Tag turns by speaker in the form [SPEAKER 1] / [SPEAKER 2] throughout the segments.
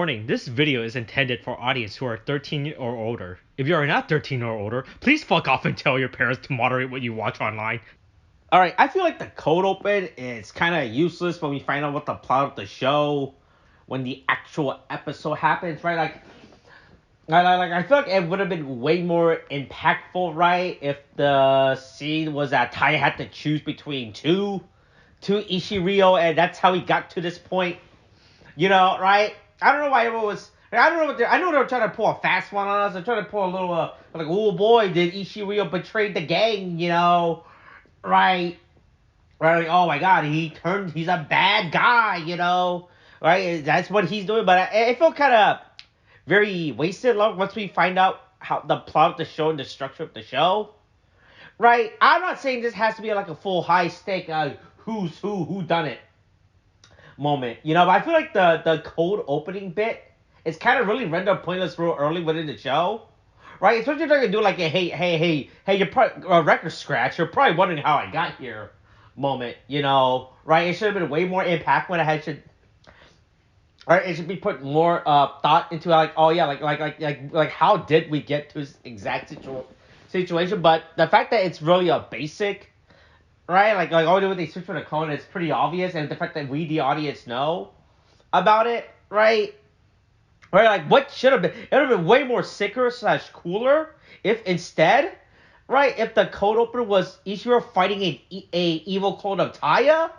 [SPEAKER 1] Warning, this video is intended for audience who are 13 or older. If you are not 13 or older, please fuck off and tell your parents to moderate what you watch online.
[SPEAKER 2] Alright, I feel like the cold open is kind of useless when we find out what the plot of the show, when the actual episode happens, right? I feel like it would have been way more impactful, right, if the scene was that Tai had to choose between two Ishiryo, and that's how he got to this point, right? I don't know why everyone was. I don't know what I know they were trying to pull a fast one on us. They're trying to pull a little, like, oh boy, did Ishiryo betray the gang, right? Right? Like, oh my god, he's a bad guy, right? That's what he's doing. But it felt kind of very wasted once we find out how the plot of the show and the structure of the show, right? I'm not saying this has to be like a full high stake, who done it moment, but I feel like the cold opening bit is kind of really rendered pointless real early within the show, right? Especially if they're gonna do like a hey, you're probably a record scratch. You're probably wondering how I got here moment, right? It should have been way more impact when it should. Right, it should be put more thought into, like, oh yeah, like how did we get to this exact situation? But the fact that it's really a basic, right, like all they switch from the clone is pretty obvious, and the fact that we the audience know about it, right, like what should have been, it would have been way more sicker / cooler if instead, right, if the code opener was Ishiro fighting a evil clone of Taya.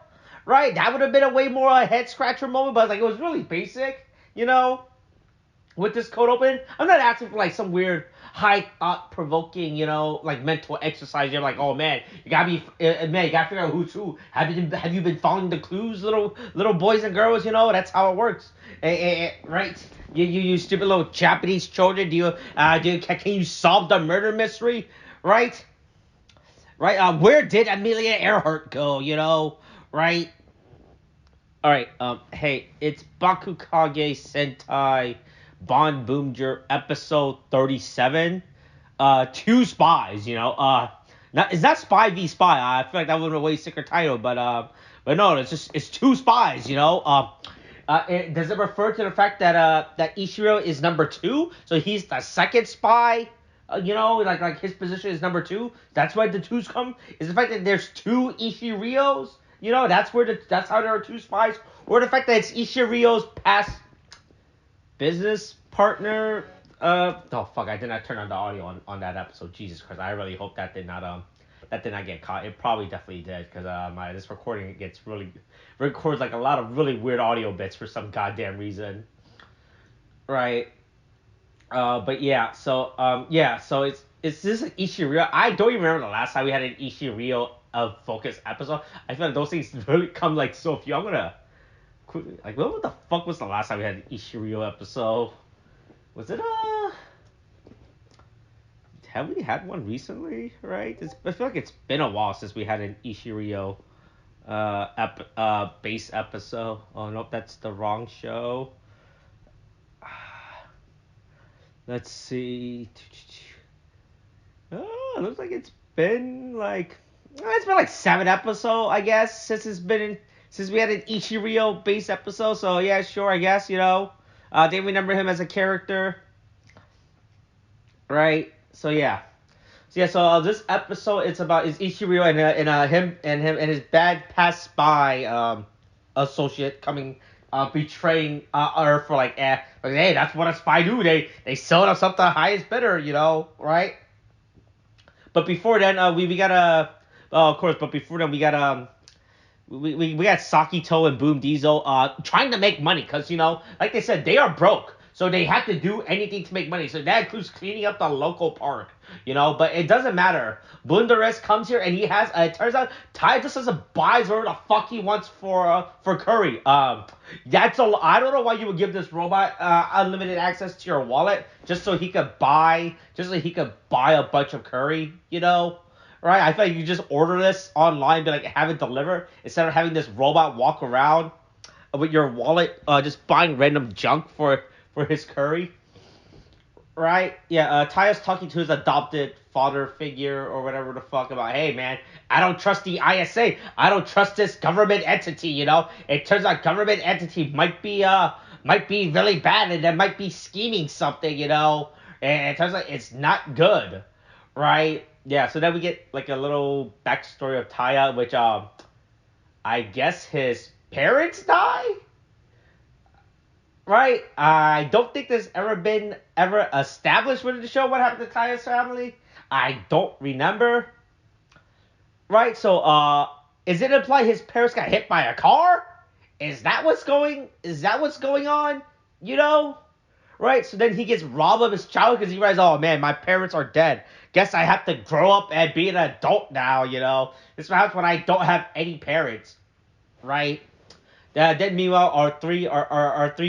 [SPEAKER 2] Right, that would have been a way more head scratcher moment, but like it was really basic, with this code open. I'm not asking for like some weird high thought provoking, like mental exercise. You're like, oh man, you gotta figure out who's who. Have you been following the clues, little boys and girls? That's how it works, right? You stupid little Japanese children. Can you solve the murder mystery, right? Right, where did Amelia Earhart go? Right. All right. Hey, it's Bakuage Sentai Boonboomger episode 37. Two spies. It's not Spy v Spy. I feel like that would have been a way sicker title, but no, it's two spies. Does it refer to the fact that Ishiro is number 2, so he's the second spy? Like his position is number 2. That's why the twos come. Is the fact that there's two Ishiryos. That's how there are two spies, or the fact that it's Ishiryo's past business partner. Oh fuck! I did not turn on the audio on that episode. Jesus Christ! I really hope that did not get caught. It probably definitely did, because this recording records like a lot of really weird audio bits for some goddamn reason. Right. But yeah. So So it's this Ishiryo. I don't even remember the last time we had an Ishiryo of focus episode. I feel like those things really come like so few. I'm gonna quickly, like, what the fuck was the last time we had an Ishiryo episode? Was it have we had one recently? Right? I feel like it's been a while since we had an Ishiryo base episode. Oh nope, that's the wrong show. Let's see. Oh, it looks like it's been like 7 episodes, I guess, since we had an Ichiryo base episode. So yeah, sure, I guess, they remember him as a character, right? So yeah. So this episode, it's about is Ichiryo and him and his bad past spy associate coming, betraying her for like hey, that's what a spy do. They sell us up the highest bidder, right? But before then, we gotta. Oh, of course. But before then, we got we got Sakito and Boom Diesel trying to make money, because like they said, they are broke, so they have to do anything to make money. So that includes cleaning up the local park, But it doesn't matter. Bunderes comes here and he has. It turns out Ty just doesn't buy whatever the fuck he wants for curry. I don't know why you would give this robot unlimited access to your wallet just so he could buy a bunch of curry, Right? I feel like you just order this online, be like, have it delivered, instead of having this robot walk around with your wallet, just buying random junk for his curry. Right? Yeah, Taya's talking to his adopted father figure or whatever the fuck about, hey man, I don't trust the ISA. I don't trust this government entity, It turns out government entity might be might be really bad and that might be scheming something, and it turns out it's not good, right? Yeah, so then we get like a little backstory of Taya, which I guess his parents die, right? I don't think there's ever established within the show what happened to Taya's family. I don't remember, right? So is it implied his parents got hit by a car? Is that what's going on? You know? Right? So then he gets robbed of his childhood because he realizes, oh man, my parents are dead. Guess I have to grow up and be an adult now, This is what happens when I don't have any parents. Right? Then meanwhile our three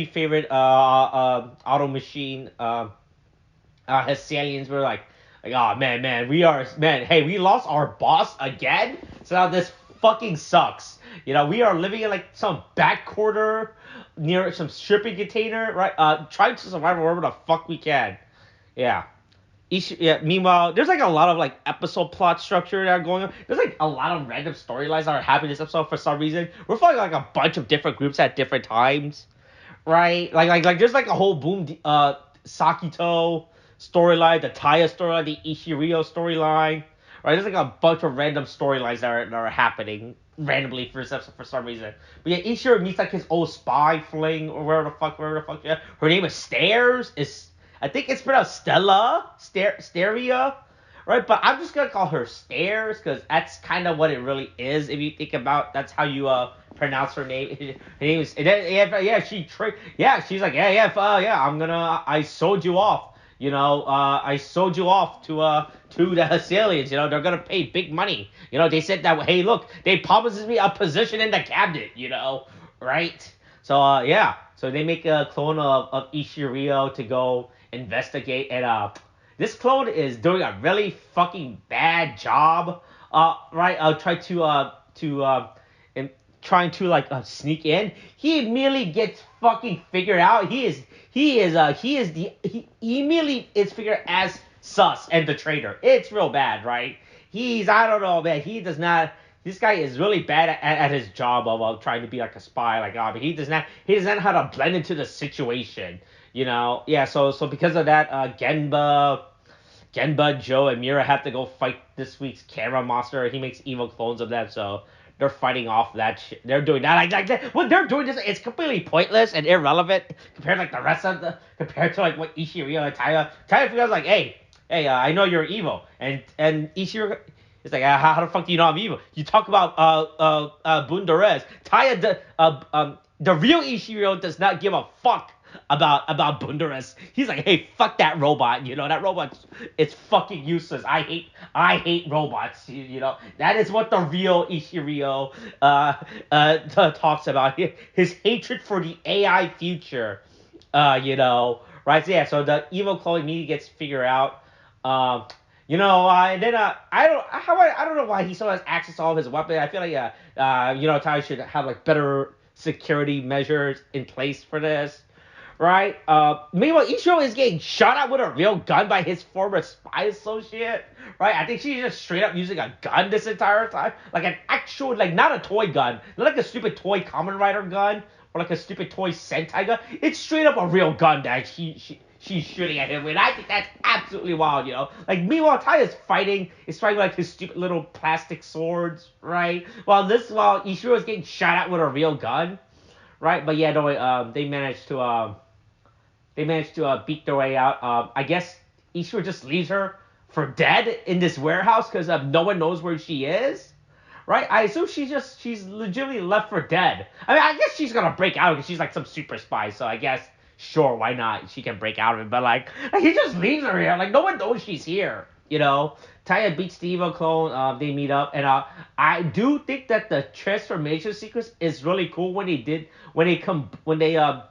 [SPEAKER 2] favorite auto machine Hessians were like, oh man, hey, we lost our boss again. So now this fucking sucks. We are living in like some back quarter near some shipping container, right? Trying to survive wherever the fuck we can. Yeah. Meanwhile, there's like a lot of like episode plot structure that are going on. There's like a lot of random storylines that are happening this episode for some reason. We're following like a bunch of different groups at different times, right? Like there's like a whole Sakito storyline, the Taya storyline, the Ishirio storyline, right? There's like a bunch of random storylines that are happening randomly for some reason. But yeah, Ichiro meets like his old spy fling or wherever the fuck. Yeah, her name is Stairs. I think it's pronounced Stella, Steria, right? But I'm just gonna call her Stairs because that's kind of what it really is. If you think about, that's how you pronounce her name. Her name is she's like I sold you off. I sold you off to the Hessalians. They're gonna pay big money. They said that, hey, look, they promised me a position in the cabinet. Right? So yeah. So they make a clone of Ishirio to go investigate, and this clone is doing a really fucking bad job. Right? Trying to like sneak in. He immediately gets fucking figured out. He immediately is figured as sus and the traitor. It's real bad, right? I don't know, man. He does not. This guy is really bad at his job of trying to be like a spy, but he does not know how to blend into the situation, Yeah, so because of that, Genba, Joe, and Mira have to go fight this week's camera monster. He makes evil clones of them, so they're fighting off that shit. They're doing that like that. What they're doing is completely pointless and irrelevant compared to like what Ishirio and Taya feels like, hey, I know you're evil, and Ishirio. It's like, how the fuck do you know I'm evil? You talk about Bunderes. The real Ishirio does not give a fuck about Bunderes. He's like, hey, fuck that robot. That robot, it's fucking useless. I hate robots. That is what the real Ishirio talks about. His hatred for the AI future. Right? So yeah. So the evil clone immediately gets figured out. And then I don't know why he still has access to all of his weapons. I feel like Ty should have like better security measures in place for this, right? Meanwhile, Ichiro is getting shot at with a real gun by his former spy associate, right? I think she's just straight up using a gun this entire time, like an actual, like not a toy gun, not like a stupid toy Kamen Rider gun or like a stupid toy Sentai gun. It's straight up a real gun that she's shooting at him, and I think that's absolutely wild, Like, meanwhile, Taya's fighting like his stupid little plastic swords, right? While Ichiro is getting shot at with a real gun, right? But yeah, no, they managed to beat their way out. I guess Ichiro just leaves her for dead in this warehouse because no one knows where she is, right? I assume she's legitimately left for dead. I mean, I guess she's gonna break out because she's like some super spy, so I guess. Sure, why not? She can break out of it, but like he just leaves her here. Like no one knows she's here. Taya beats the evil clone. They meet up, and I do think that the transformation sequence is really cool when they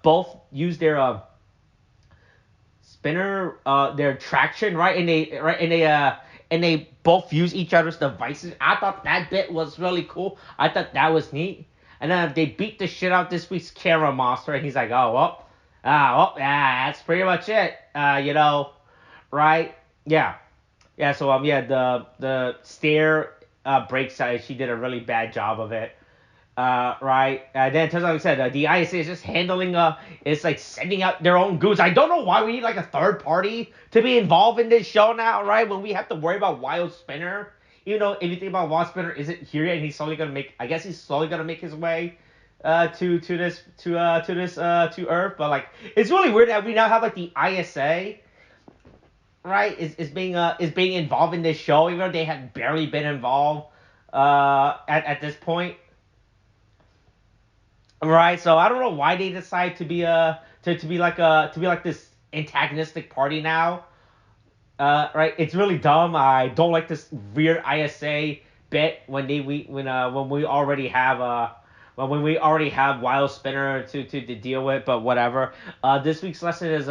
[SPEAKER 2] both use their spinner, their traction, right, and they both use each other's devices. I thought that bit was really cool. I thought that was neat. And then they beat the shit out this week's camera monster, and he's like, oh well. That's pretty much it. Right? Yeah. Yeah, so the stair breaks out. She did a really bad job of it. Right. Then it turns out, like I said, the ISA is just handling, it's like sending out their own goods. I don't know why we need like a third party to be involved in this show now, right? When we have to worry about Wild Spinner. Even though anything about Wild Spinner isn't here yet, and he's slowly gonna make, I guess he's slowly gonna make his way, to Earth. But like, it's really weird that we now have like the ISA, right, is being involved in this show, even though they had barely been involved, at this point. Right, so I don't know why they decide to be to be like this antagonistic party now. Right, it's really dumb. I don't like this weird ISA bit when we already have when we already have Wild Spinner to deal with. But whatever. This week's lesson is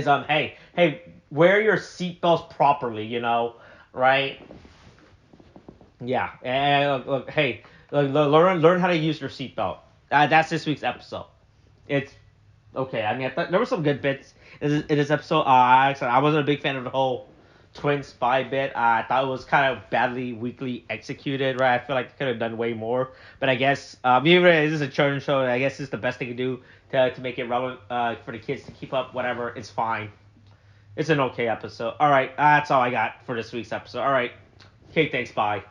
[SPEAKER 2] hey, wear your seatbelts properly. Right? Yeah, and look, hey, learn how to use your seatbelt. That's this week's episode. It's okay. I mean, I thought there were some good bits in this episode. Actually, I wasn't a big fan of the whole twin spy bit. I thought it was kind of badly, weakly executed. Right, I feel like they could have done way more. But I guess even if this is a children's show, I guess it's the best they can do to make it relevant for the kids to keep up. Whatever, it's fine. It's an okay episode. All right, that's all I got for this week's episode. All right, okay, thanks, bye.